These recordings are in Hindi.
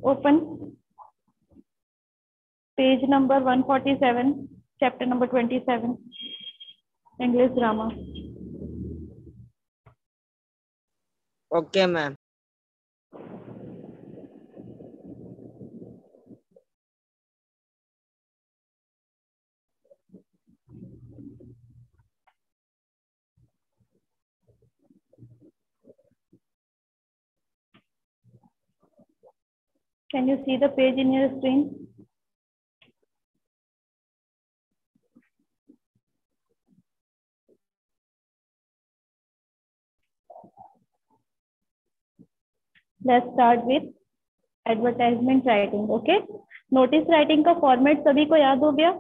Open page number 147, chapter number 27, English grammar. Okay ma'am. Can you see the page in your screen? Let's start with advertisement writing. Okay, notice writing का फॉर्मेट सभी को याद हो गया?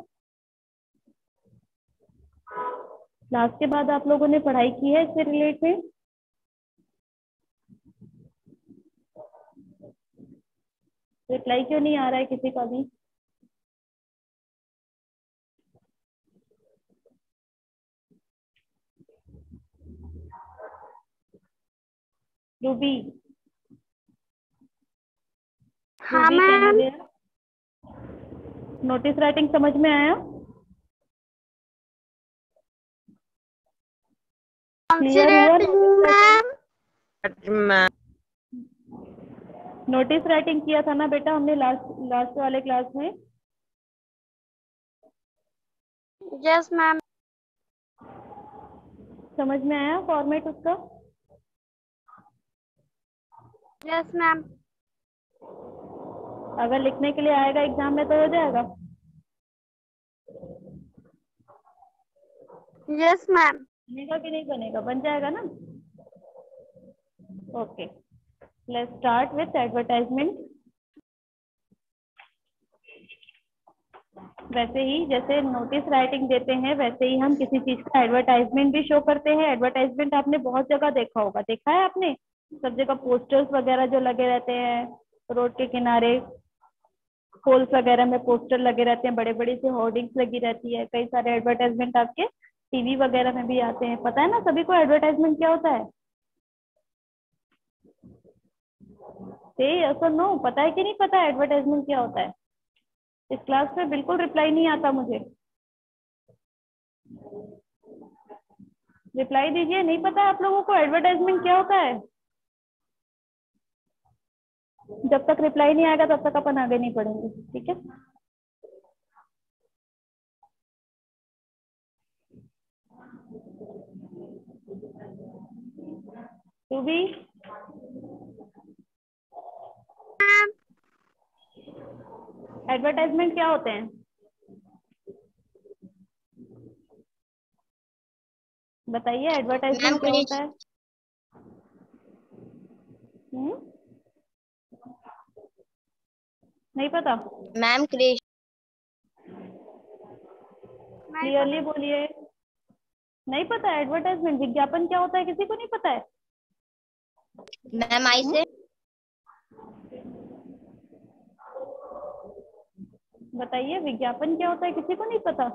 क्लास के बाद आप लोगों ने पढ़ाई की है इससे रिलेटेड? रिप्लाई क्यों नहीं आ रहा है किसी का भी? रूबी, हाँ मैम। नोटिस राइटिंग समझ में आया? क्लियर हुआ? मैम नोटिस राइटिंग किया था ना बेटा हमने लास्ट वाले क्लास में? Yes ma'am. समझ में आया फॉर्मेट उसका? Yes ma'am. अगर लिखने के लिए आएगा एग्जाम में तो हो जाएगा? Yes ma'am. बनेगा कि नहीं बनेगा? बन जाएगा ना? Okay, let's start with advertisement. वैसे ही जैसे नोटिस राइटिंग देते हैं वैसे ही हम किसी चीज का एडवर्टाइजमेंट भी शो करते हैं। एडवर्टाइजमेंट आपने बहुत जगह देखा होगा, देखा है आपने? सब जगह पोस्टर्स वगैरह जो लगे रहते हैं रोड के किनारे, पोल्स वगैरह में पोस्टर लगे रहते हैं, बड़े बड़ी सी होर्डिंग्स लगी रहती है। कई सारे एडवर्टाइजमेंट आपके टीवी वगैरह में भी आते हैं। पता है ना सभी को एडवर्टाइजमेंट क्या होता है? यस और नो, पता है कि नहीं पता एडवर्टाइजमेंट क्या होता है? इस क्लास में बिल्कुल रिप्लाई नहीं आता मुझे। रिप्लाई दीजिए, नहीं पता आप लोगों को एडवर्टाइजमेंट क्या होता है? जब तक रिप्लाई नहीं आएगा तब तक अपन आगे नहीं बढ़ेंगे, ठीक है? तू भी एडवर्टाइजमेंट क्या होते हैं बताइए? एडवर्टाइजमेंट क्या होता है? नहीं पता? मैम क्लियरली बोलिए। नहीं पता एडवर्टाइजमेंट, विज्ञापन क्या होता है किसी को नहीं पता है? मैम आई से बताइए विज्ञापन क्या होता है किसी को नहीं पता?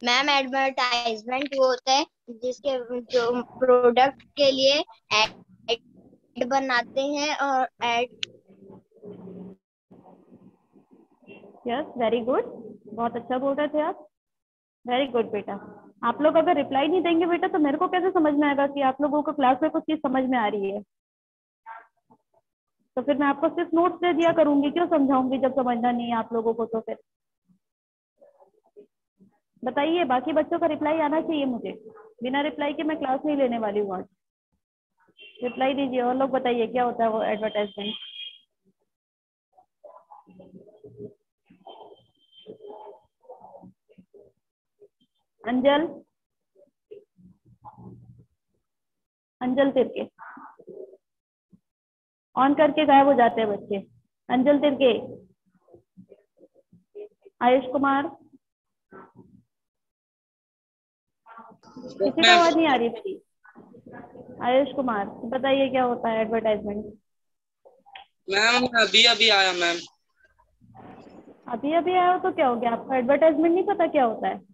मैम एडवर्टाइजमेंट वो होता है जिसके जो प्रोडक्ट के लिए एड बनाते हैं और एड। यस, वेरी गुड, बहुत अच्छा बोल रहे थे आप। वेरी गुड बेटा। आप लोग अगर रिप्लाई नहीं देंगे बेटा तो मेरे को कैसे समझ में आएगा कि आप लोगों को क्लास में कुछ चीज समझ में आ रही है? तो फिर मैं आपको सिर्फ नोट्स दे दिया करूंगी, क्यों समझाऊंगी जब समझना नहीं है आप लोगों को? तो फिर बताइए, बाकी बच्चों का रिप्लाई आना चाहिए मुझे। बिना रिप्लाई के मैं क्लास नहीं लेने वाली हूँ आज। रिप्लाई दीजिए और लोग बताइए क्या होता है वो एडवर्टाइजमेंट। अंजल, अंजल तिरके ऑन करके गायब हो जाते हैं बच्चे। अंजल तिरके, आयुष कुमार, किसी का आवाज नहीं आ रही मेरी? आयुष कुमार बताइए क्या होता है एडवर्टाइजमेंट? मैम अभी अभी आया मैम। अभी अभी आया हो तो क्या हो गया? आपको एडवर्टाइजमेंट नहीं पता क्या होता है?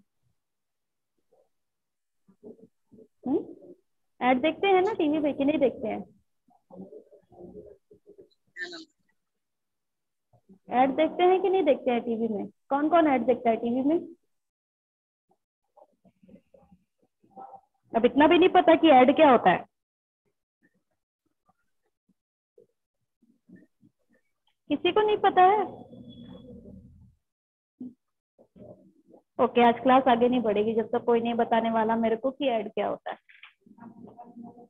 ऐड देखते हैं ना टीवी पे कि नहीं देखते हैं? ऐड देखते हैं कि नहीं देखते हैं टीवी में? कौन कौन ऐड देखता है टीवी में? अब इतना भी नहीं पता कि ऐड क्या होता है? किसी को नहीं पता है? ओके, आज क्लास आगे नहीं बढ़ेगी जब तक कोई नहीं बताने वाला मेरे को कि ऐड क्या होता है।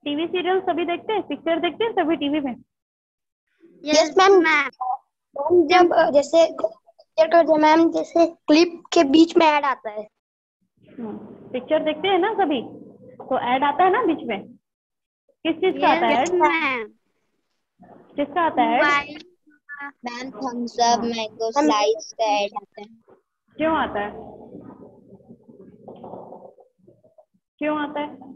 टीवी सीरियल सभी देखते हैं, पिक्चर देखते हैं सभी टीवी में? Yes ma'am. मैम जब जैसे मैम जैसे क्लिप के बीच में ऐड आता है। पिक्चर देखते हैं ना सभी, तो ऐड आता है ना बीच में? किस चीज का आता है यस ऐड? मैम। किसका आता है ad? Mobile. Ma'am Thums Up, mango Slice का ऐड आता है। क्यों आता है? क्यों आता है?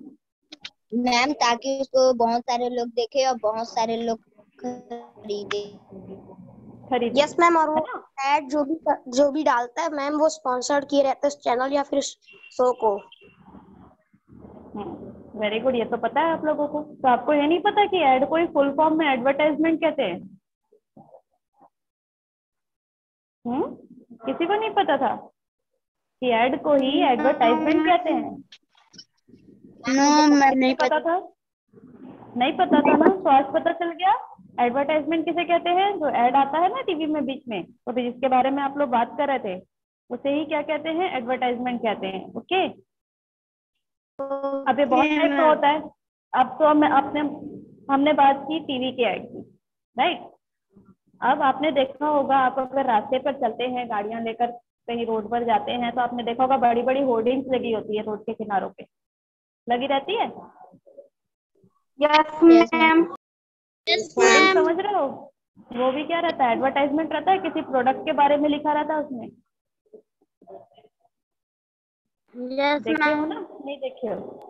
मैम ताकि उसको बहुत सारे लोग देखे और बहुत सारे लोग खरीदे। खरीदे, यस मैम। और है वो ना? ऐड जो भी डालता है मैम, वो स्पॉन्सर्ड किए रहते हैं उस चैनल या फिर शो को। वेरी गुड, ये तो पता है आप लोगों को। तो आपको ये नहीं पता कि ऐड को ही फुल फॉर्म में एडवर्टाइजमेंट कहते हैं? किसी को नहीं पता था कि ऐड को ही एडवर्टाइजमेंट कहते हैं? नो मैम, नहीं पता था? नहीं पता था ना, तो आज पता चल गया। एडवर्टाइजमेंट किसे कहते हैं? जो ऐड आता है ना टीवी में बीच में, तो जिसके बारे में आप लोग बात कर रहे थे, उसे ही क्या कहते हैं? एडवर्टाइजमेंट कहते हैं। ओके, अब ये बहुत टाइप का होता है। अब तो हमने बात की टीवी के ऐड की, राइट? अब आपने देखा होगा, आप अगर रास्ते पर चलते हैं गाड़ियां लेकर कहीं रोड पर जाते हैं, तो आपने देखा होगा बड़ी बड़ी होर्डिंग्स लगी होती है रोड के किनारों पे, लगी रहती है। Yes ma'am. Yes hoarding ma'am. समझ रहे हो? वो भी क्या रहता है? एडवर्टाइजमेंट रहता है, किसी प्रोडक्ट के बारे में लिखा रहता है उसमें। यस देखे हो मैम। ना? नहीं देखे हो?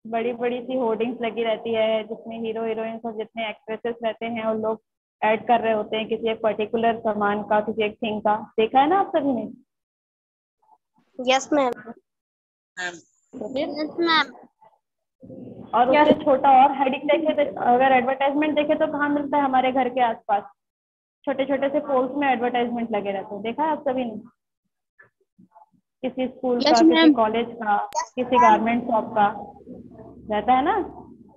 बड़ी बड़ी सी होर्डिंग्स लगी रहती है जिसमें हीरो हीरोइन और जितने एक्ट्रेसेस रहते हैं वो लोग ऐड कर रहे होते हैं किसी एक पर्टिकुलर सामान का, किसी एक थिंग का। देखा है ना आप सभी ने? Yes ma'am. तो फिर यस मैम। और उससे छोटा और हेडिंग देखे तो, अगर एडवर्टाइजमेंट देखे तो कहाँ मिलता है? हमारे घर के आसपास छोटे छोटे से पोल्स में एडवर्टाइजमेंट लगे रहते हैं। देखा है आप सभी ने? किसी स्कूल का, किसी कॉलेज का, किसी गारमेंट शॉप का रहता है ना?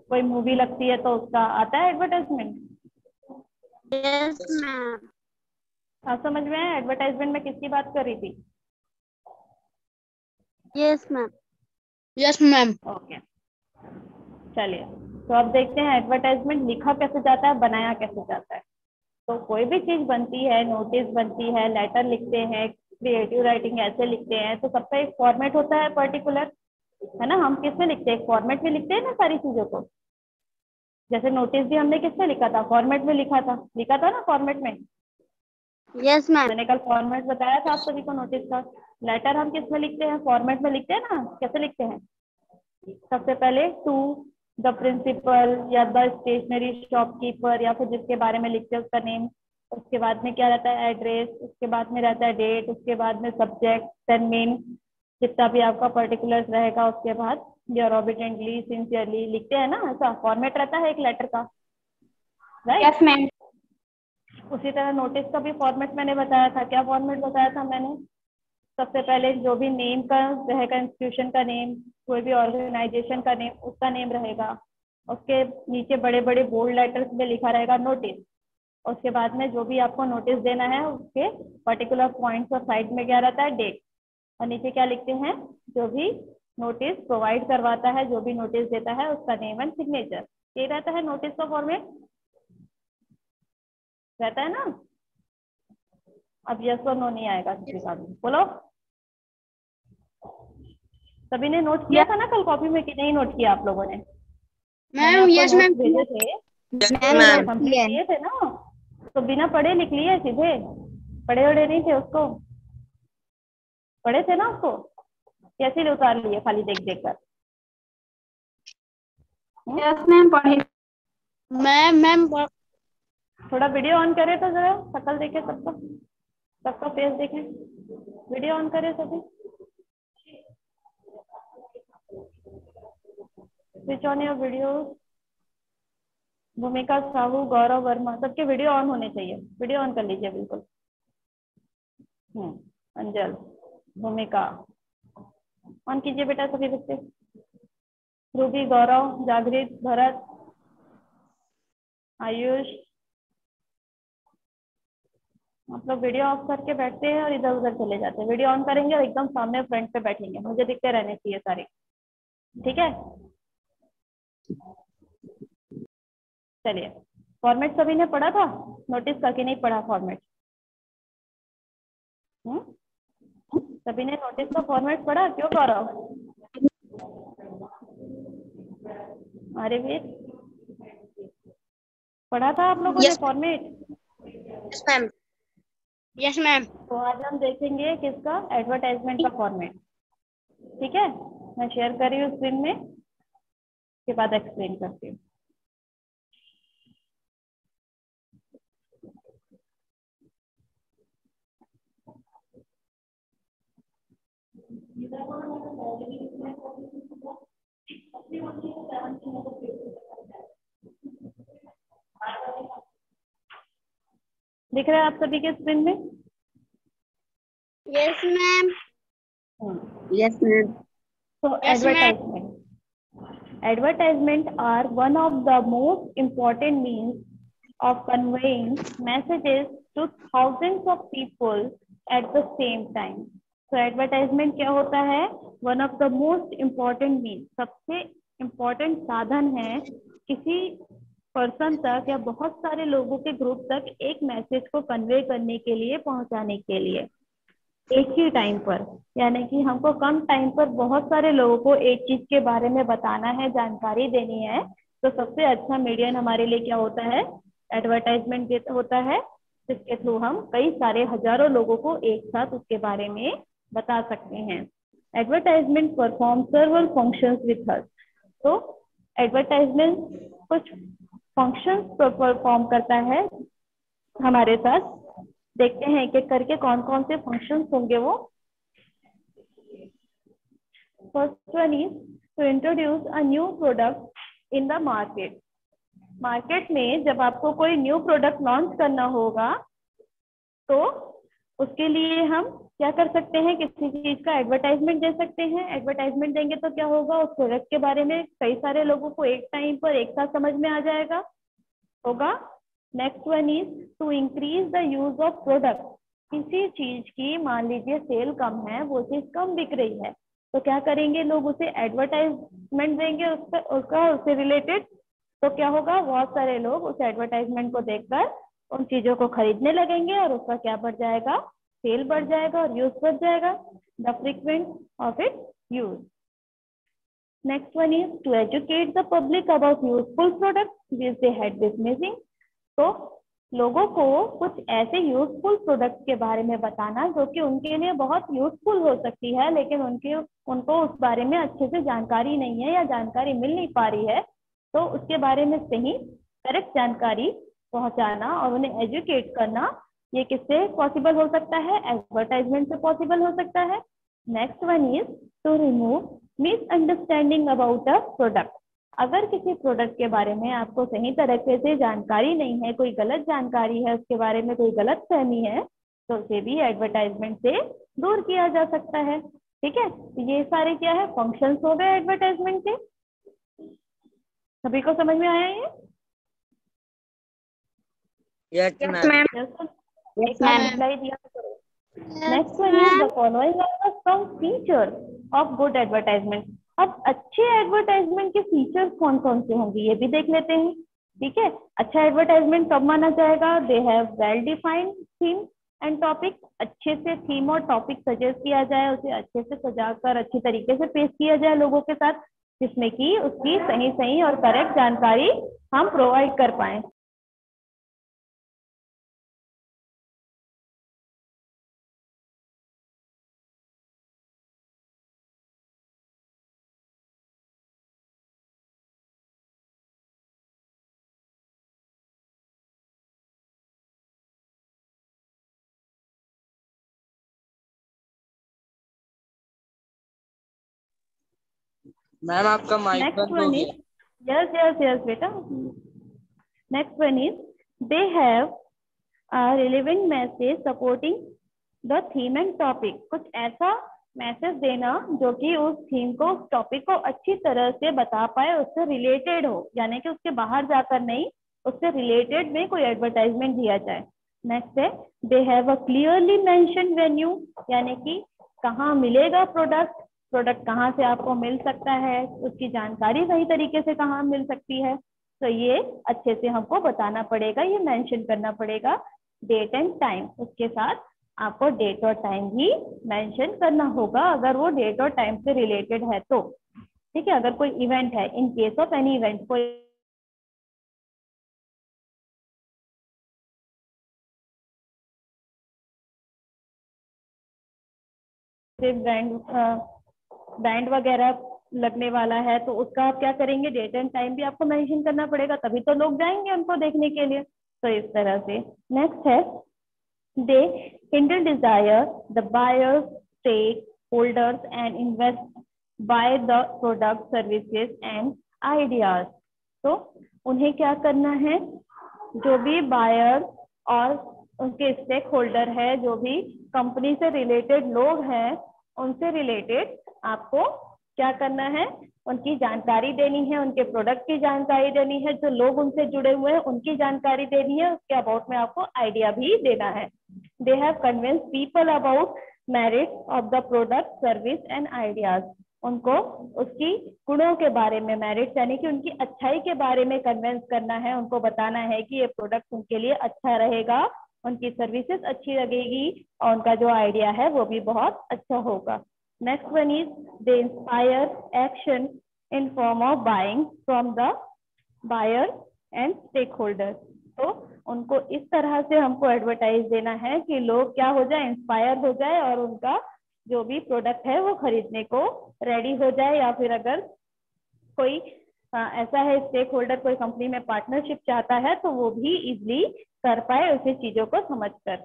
कोई मूवी लगती है तो उसका आता है एडवर्टाइजमेंट। Yes ma'am. आप समझ में है एडवर्टाइजमेंट में किसकी बात कर रही थी? Yes ma'am. Yes ma'am. Okay, चलिए। तो अब देखते हैं एडवर्टाइजमेंट लिखा कैसे जाता है, बनाया कैसे जाता है। तो कोई भी चीज बनती है, नोटिस बनती है, लेटर लिखते हैं, क्रिएटिव राइटिंग ऐसे लिखते हैं, तो सबका एक फॉर्मेट होता है पर्टिकुलर, है ना? हम किस में लिखते हैं? फॉर्मेट में लिखते हैं ना सारी चीजों को। जैसे नोटिस भी हमने किस में लिखा था? फॉर्मेट में लिखा था ना फॉर्मेट में। Yes ma'am. मैंने कल फॉर्मेट बताया था आप सभी को नोटिस का। लेटर हम किस में लिखते हैं? फॉर्मेट में लिखते हैं ना। कैसे लिखते हैं? सबसे पहले टू द प्रिंसिपल या द स्टेशनरी शॉपकीपर, या फिर जिसके बारे में लिखते हैं उसका नेम। उसके बाद में क्या रहता है? एड्रेस। उसके बाद में रहता है डेट। उसके बाद में सब्जेक्ट, देन मेन, जितना भी आपका पर्टिकुलर्स रहेगा। उसके बाद योर ऑबिडेंटली, सिंसियरली लिखते हैं ना। ऐसा फॉर्मेट रहता है एक लेटर का, राइट? Yes ma'am. उसी तरह नोटिस का भी फॉर्मेट मैंने बताया था। क्या फॉर्मेट बताया था मैंने? सबसे पहले जो भी नेम का रहेगा, इंस्टीट्यूशन का नेम, कोई भी ऑर्गेनाइजेशन का नेम, उसका नेम रहेगा। उसके नीचे बड़े बड़े बोल्ड लेटर्स में लिखा रहेगा नोटिस। उसके बाद में जो भी आपको नोटिस देना है उसके पर्टिकुलर पॉइंट्स और साइड में क्या रहता है? डेट। और नीचे क्या लिखते हैं? जो भी नोटिस प्रोवाइड करवाता है, जो भी नोटिस देता है, उसका नेम एंड सिग्नेचर। ये रहता है नोटिस का फॉर्मेट, रहता है ना? अब यस और नो नहीं आएगा किसी का भी, बोलो। सभी ने नोट किया था ना कल कॉपी में कि नहीं नोट किया आप लोगों ने? मैंने मैम। आपको यस नोट्स मैम। भेजे थे, मैम कंप्लीट किए थे ना? तो बिना पढ़े लिख लिए सीधे? पढ़े वढ़े नहीं थे उसको? पढ़े थे ना उसको? कैसे उतार लिए खाली देख देख कर? यस मैम पढ़े। मैम थोड़ा वीडियो ऑन करे तो जरा शक्ल देखे सबका, सबका फेस देखें। वीडियो ऑन करे सभी, स्विच ऑन योर वीडियो। भूमिका साहू, गौरव वर्मा, सबके वीडियो ऑन होने चाहिए, वीडियो ऑन कर लीजिए बिल्कुल। अंजल, भूमिका ऑन कीजिए बेटा सभी बच्चे। रूबी, गौरव, जागृत, भरत, आयुष, आप लोग वीडियो ऑफ करके बैठते हैं और इधर उधर चले जाते हैं। वीडियो ऑन करेंगे और एकदम सामने फ्रंट पे बैठेंगे, मुझे दिखते रहने चाहिए सारे, ठीक है। चलिए, फॉर्मेट सभी ने पढ़ा था, नोटिस करके नहीं पढ़ा फॉर्मेट? सभी ने नोटिस का फॉर्मेट पढ़ा? क्यों गौरव? अरे वीर, पढ़ा था आप लोगों ने format? Yes ma'am. Yes ma'am. तो आज हम देखेंगे किसका? एडवर्टाइजमेंट का फॉर्मेट, ठीक है। मैं शेयर कर रही हूँ स्क्रीन में, के बाद एक्सप्लेन करती हूँ। दिख रहा है आप सभी के स्क्रीन में? Yes ma'am. Yes ma'am. So advertisement are one of the most important means of conveying messages to thousands of people at the same time. So advertisement क्या होता है? One of the most important means, सबसे important साधन है किसी पर्सन तक या बहुत सारे लोगों के ग्रुप तक एक मैसेज को कन्वे करने के लिए, पहुंचाने के लिए एक ही टाइम पर। यानी कि हमको कम टाइम पर बहुत सारे लोगों को एक चीज के बारे में बताना है, जानकारी देनी है, तो सबसे अच्छा मीडियम हमारे लिए क्या होता है? एडवर्टाइजमेंट होता है, जिसके थ्रू हम कई सारे हजारों लोगों को एक साथ उसके बारे में बता सकते हैं। Advertisement perform सर्वल functions with us. तो एडवर्टाइजमेंट कुछ फंक्शंस परफॉर्म करता है हमारे साथ। देखते हैं एक एक करके कौन कौन से फंक्शंस होंगे वो। First one is to introduce a new product in the market. Market में जब आपको कोई न्यू प्रोडक्ट लॉन्च करना होगा तो उसके लिए हम क्या कर सकते हैं? किसी चीज का एडवर्टाइजमेंट दे सकते हैं। एडवर्टाइजमेंट देंगे तो क्या होगा? उस प्रोडक्ट के बारे में कई सारे लोगों को एक टाइम पर एक साथ समझ में आ जाएगा, होगा। Next one is to increase the use of product. किसी चीज की मान लीजिए सेल कम है, वो चीज कम बिक रही है, तो क्या करेंगे लोग? उसे एडवर्टाइजमेंट देंगे उसका उससे रिलेटेड। तो क्या होगा? बहुत सारे लोग उस एडवर्टाइजमेंट को देखकर उन चीजों को खरीदने लगेंगे और उसका क्या बढ़ जाएगा? सेल बढ़ जाएगा और यूज बढ़ जाएगा। The frequent of it use. Next one is to educate the public about useful product which they had been missing. तो लोगों को कुछ ऐसे यूजफुल प्रोडक्ट के बारे में बताना जो कि उनके लिए बहुत यूजफुल हो सकती है, लेकिन उनको उस बारे में अच्छे से जानकारी नहीं है या जानकारी मिल नहीं पा रही है, तो उसके बारे में सही करेक्ट जानकारी पहुंचाना और उन्हें एजुकेट करना, ये किससे पॉसिबल हो सकता है? एडवर्टाइजमेंट से पॉसिबल हो सकता है। Next one is to remove misunderstanding about a product. अगर किसी प्रोडक्ट के बारे में आपको सही तरीके से जानकारी नहीं है, कोई गलत जानकारी है, उसके बारे में कोई गलत फहमी है, तो उसे भी एडवर्टाइजमेंट से दूर किया जा सकता है, ठीक है। तो ये सारे क्या है? फंक्शंस हो गए एडवर्टाइजमेंट के। सभी को समझ में आया ये? Yes ma'am. एक बार रिप्लाई दिया करो। Next one is the following are some features of good advertisement. अब अच्छे एडवर्टाइजमेंट के फीचर्स कौन कौन से होंगे ये भी देख लेते हैं, ठीक है। अच्छा एडवर्टाइजमेंट कब माना जाएगा? They have well defined theme and topic. अच्छे से थीम और टॉपिक सजेस्ट किया जाए, उसे अच्छे से सजाकर अच्छी तरीके से पेश किया जाए लोगों के साथ, जिसमें कि उसकी सही और करेक्ट जानकारी हम प्रोवाइड कर पाए। मैम आपका माइक नेक्स्ट बंद हो वन गया। इज यस बेटा। Next one is they have relevant message supporting the theme and topic. कुछ ऐसा मैसेज देना जो कि उस थीम को, उस टॉपिक को अच्छी तरह से बता पाए, उससे रिलेटेड हो, यानी कि उसके बाहर जाकर नहीं, उससे रिलेटेड में कोई एडवर्टाइजमेंट दिया जाए। नेक्स्ट है they have a clearly mention venue, यानी कि कहाँ मिलेगा प्रोडक्ट, प्रोडक्ट कहाँ से आपको मिल सकता है, उसकी जानकारी सही तरीके से कहाँ मिल सकती है। तो ये अच्छे से हमको बताना पड़ेगा, ये मेंशन करना पड़ेगा। डेट एंड टाइम, उसके साथ आपको डेट और टाइम भी मेंशन करना होगा अगर वो डेट और टाइम से रिलेटेड है तो। ठीक है, अगर कोई इवेंट है, in case of any event, कोई बैंड वगैरह लगने वाला है तो उसका आप क्या करेंगे, डेट एंड टाइम भी आपको मेंशन करना पड़ेगा, तभी तो लोग जाएंगे उनको देखने के लिए। तो इस तरह से। नेक्स्ट है they hinder desire the buyers, stakeholders and invest by the product services and ideas. तो उन्हें क्या करना है, जो भी बायर और उनके स्टेक होल्डर है, जो भी कंपनी से रिलेटेड लोग हैं, उनसे रिलेटेड आपको क्या करना है, उनकी जानकारी देनी है, उनके प्रोडक्ट की जानकारी देनी है, जो लोग उनसे जुड़े हुए हैं उनकी जानकारी देनी है, उसके अबाउट में आपको आइडिया भी देना है। They have convince people about merit of the product service and ideas. उनको उसकी गुणों के बारे में, मेरिट यानी कि उनकी अच्छाई के बारे में कन्विंस करना है, उनको बताना है कि ये प्रोडक्ट उनके लिए अच्छा रहेगा, उनकी सर्विसेज अच्छी लगेगी और उनका जो आइडिया है वो भी बहुत अच्छा होगा। Next one is they inspire action in form of buying from the buyer and stakeholder. तो उनको इस तरह से हमको एडवर्टाइज देना है कि लोग क्या हो जाए, इंस्पायर हो जाए और उनका जो भी प्रोडक्ट है वो खरीदने को रेडी हो जाए, या फिर अगर कोई ऐसा है स्टेक होल्डर कोई कंपनी में पार्टनरशिप चाहता है तो वो भी इजिली कर पाए उसे चीजों को समझकर।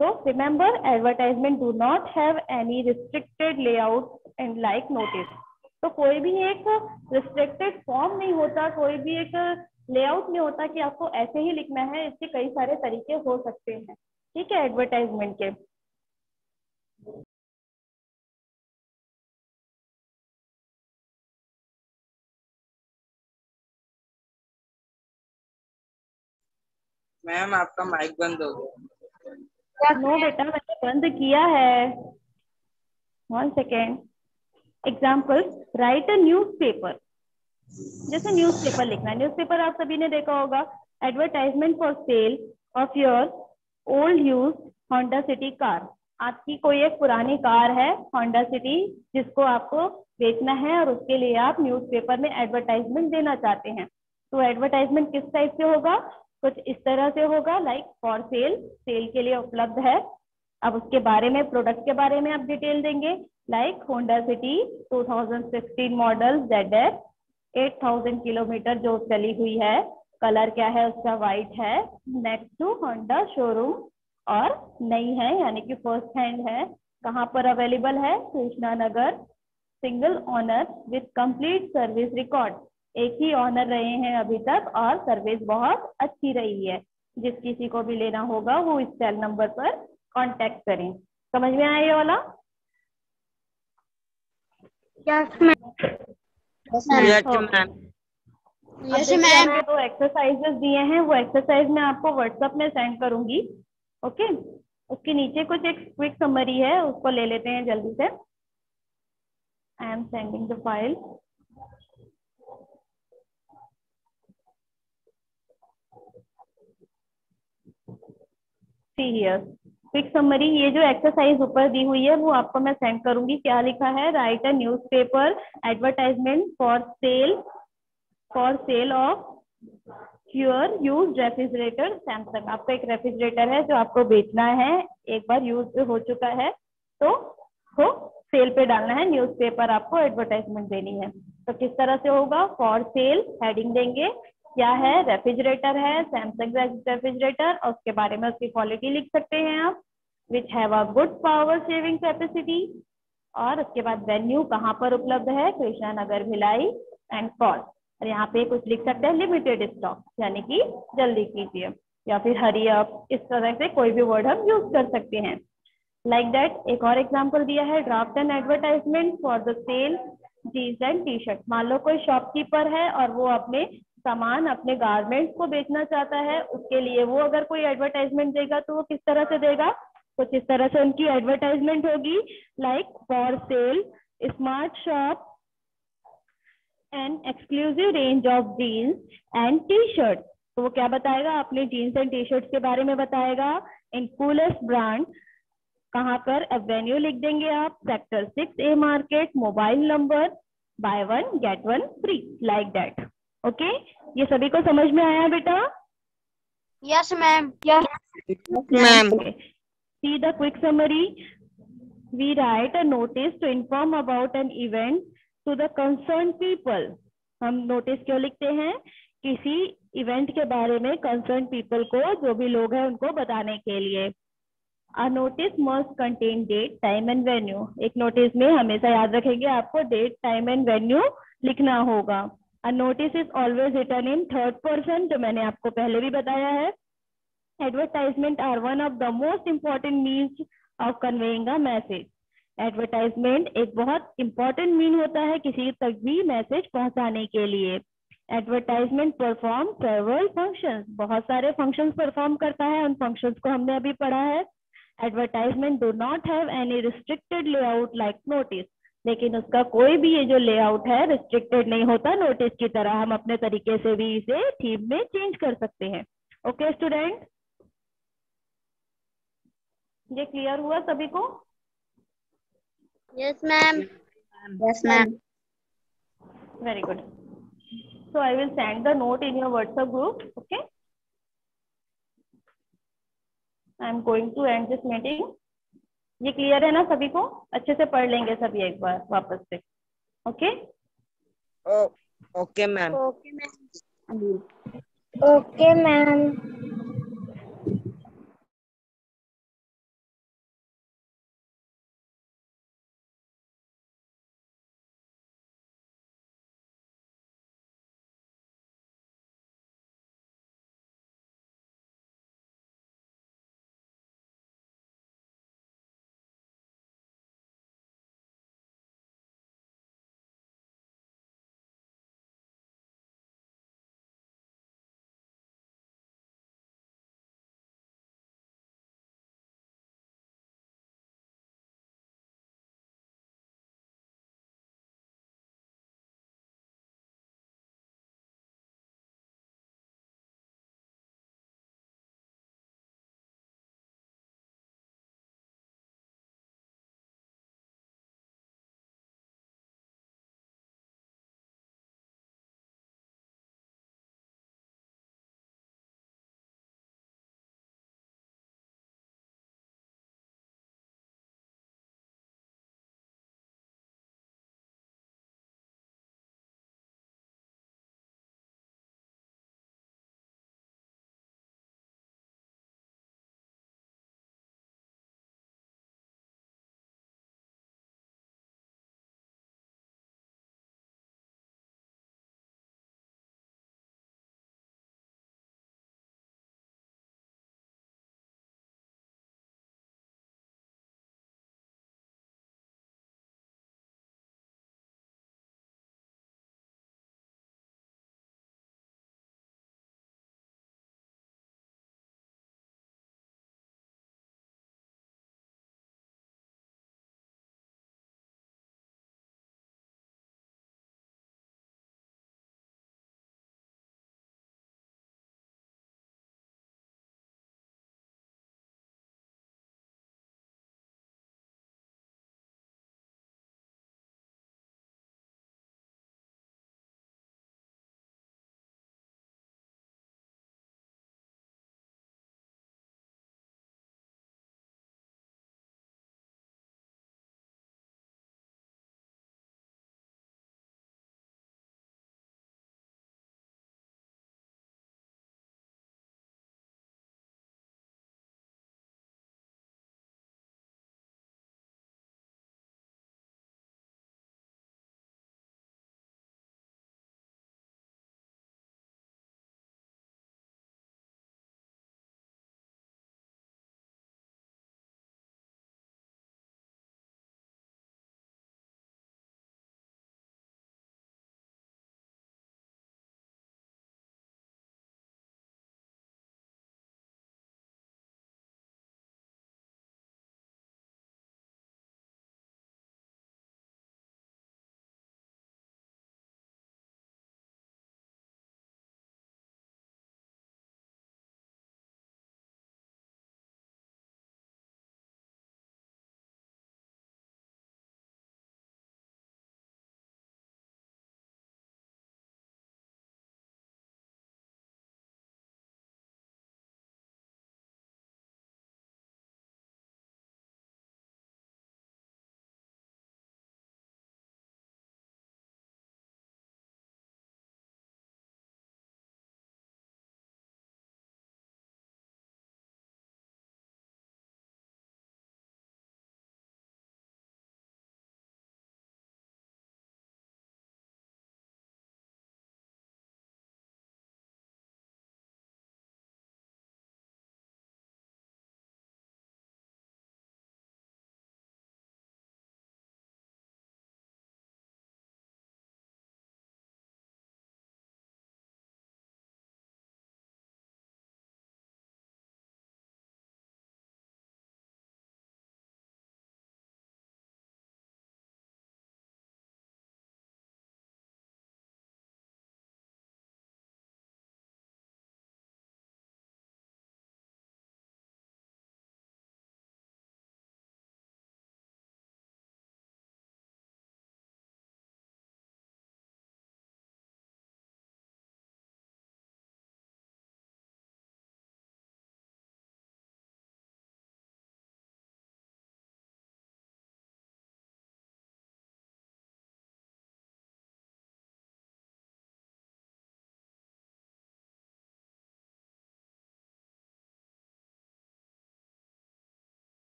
तो remember advertisement do not have any restricted layout and like notice. तो कोई भी एक रिस्ट्रिक्टेड फॉर्म नहीं होता, कोई भी एक लेआउट नहीं होता कि आपको ऐसे ही लिखना है, इसके कई सारे तरीके हो सकते हैं। ठीक है, एडवर्टाइजमेंट के। मैम आपका माइक बंद हो गया। नो बेटा, मैंने बंद किया है। 1 second. Example, right a newspaper. जैसे न्यूज़पेपर लिखना है, न्यूज़पेपर आप सभी ने देखा होगा। Advertisement for sale of your old use Honda city car. आपकी कोई एक पुरानी कार है होंडा सिटी, जिसको आपको बेचना है और उसके लिए आप न्यूज़पेपर में एडवर्टाइजमेंट देना चाहते हैं। तो एडवर्टाइजमेंट किस टाइप से होगा, कुछ इस तरह से होगा, लाइक फॉर सेल, सेल के लिए उपलब्ध है। अब उसके बारे में, प्रोडक्ट के बारे में आप डिटेल देंगे, like Honda city 2016 model ZF 8000 kilometre जो चली हुई है, कलर क्या है उसका, वाइट है, नेक्स्ट टू होंडा शोरूम और नई है, यानी कि फर्स्ट हैंड है। कहाँ पर अवेलेबल है, Krishna Nagar, single owner with complete service record. एक ही ऑनर रहे हैं अभी तक और सर्विस बहुत अच्छी रही है। जिस किसी को भी लेना होगा वो इस सेल नंबर पर कांटेक्ट करें। समझ में आया ये वाला? Yes ma'am. Yes ma'am. दो एक्सरसाइजेस दिए हैं, वो एक्सरसाइज मैं आपको व्हाट्सएप में सेंड करूंगी। ओके, उसके नीचे कुछ एक क्विक समरी है, उसको ले लेते हैं जल्दी से। I am sending the file. See here quick summary. ये जो एक्सरसाइज ऊपर दी हुई है वो आपको मैं सेंड करूंगी। क्या लिखा है, right a newspaper advertisement for sale of your use refrigerator Samsung. आपका एक रेफ्रिजरेटर है जो आपको बेचना है, एक बार यूज हो चुका है, तो सेल पे डालना है, न्यूज़पेपर आपको एडवर्टाइजमेंट देनी है। तो किस तरह से होगा, फॉर सेल हेडिंग देंगे, क्या है, रेफ्रिजरेटर है, सैमसंग रेफ्रिजरेटर, और उसके बारे में उसकी क्वालिटी लिख सकते हैं आप, which have a good power saving capacity, और उसके बाद वेन्यू कहाँ पर उपलब्ध है, कृष्णा नगर भिलाई, एंड कॉस्ट। और यहाँ पे कुछ लिख सकते हैं लिमिटेड स्टॉक, यानी कि जल्दी कीजिए, या फिर हरी अप, इस तरह से कोई भी वर्ड हम यूज कर सकते हैं। लाइक दैट एक और एग्जांपल दिया है, draft an advertisement for the sale jeans and T shirt. मान लो कोई शॉपकीपर है और वो अपने सामान, अपने गारमेंट्स को बेचना चाहता है, उसके लिए वो अगर कोई एडवर्टाइजमेंट देगा तो वो किस तरह से देगा, कुछ इस तरह से उनकी एडवर्टाइजमेंट होगी, like for sale smart shop and exclusive range of jeans and T shirt. तो वो क्या बताएगा, अपने जीन्स एंड टी शर्ट के बारे में बताएगा। इन कूलेस्ट ब्रांड, कहाँ पर, एवेन्यू लिख देंगे आप, sector 6A market, mobile number, buy 1 get 1 free, like that. Okay, ये सभी को समझ में आया बेटा? Yes ma'am. Ma'am. See the quick summary. We write a notice to inform about an event to the concerned people. हम नोटिस क्यों लिखते हैं, किसी इवेंट के बारे में कंसर्न पीपल को, जो भी लोग हैं उनको बताने के लिए। A notice must contain date, time and venue. एक नोटिस में हमेशा याद रखेंगे आपको डेट, टाइम एंड वेन्यू लिखना होगा। A notice is always written in third person, जो मैंने आपको पहले भी बताया है। Advertisement are one of the most important means of conveying a message. Advertisement एक बहुत इंपॉर्टेंट मीन होता है किसी तक भी मैसेज पहुंचाने के लिए। एडवर्टाइजमेंट परफॉर्म सेवरल फंक्शंस, बहुत सारे फंक्शंस परफॉर्म करता है, उन फंक्शंस को हमने अभी पढ़ा है। Advertisement do not have any restricted layout like notice, लेकिन उसका कोई भी ये जो लेआउट है रिस्ट्रिक्टेड नहीं होता नोटिस की तरह, हम अपने तरीके से भी इसे थीम में चेंज कर सकते हैं। ओके स्टूडेंट, ये क्लियर हुआ सभी को? Yes ma'am. Yes ma'am. Very good. So I will send the note in your WhatsApp group. Okay. I am going to end this meeting. ये क्लियर है ना सभी को? अच्छे से पढ़ लेंगे सभी एक बार वापस से। Okay? Okay ma'am. Okay ma'am.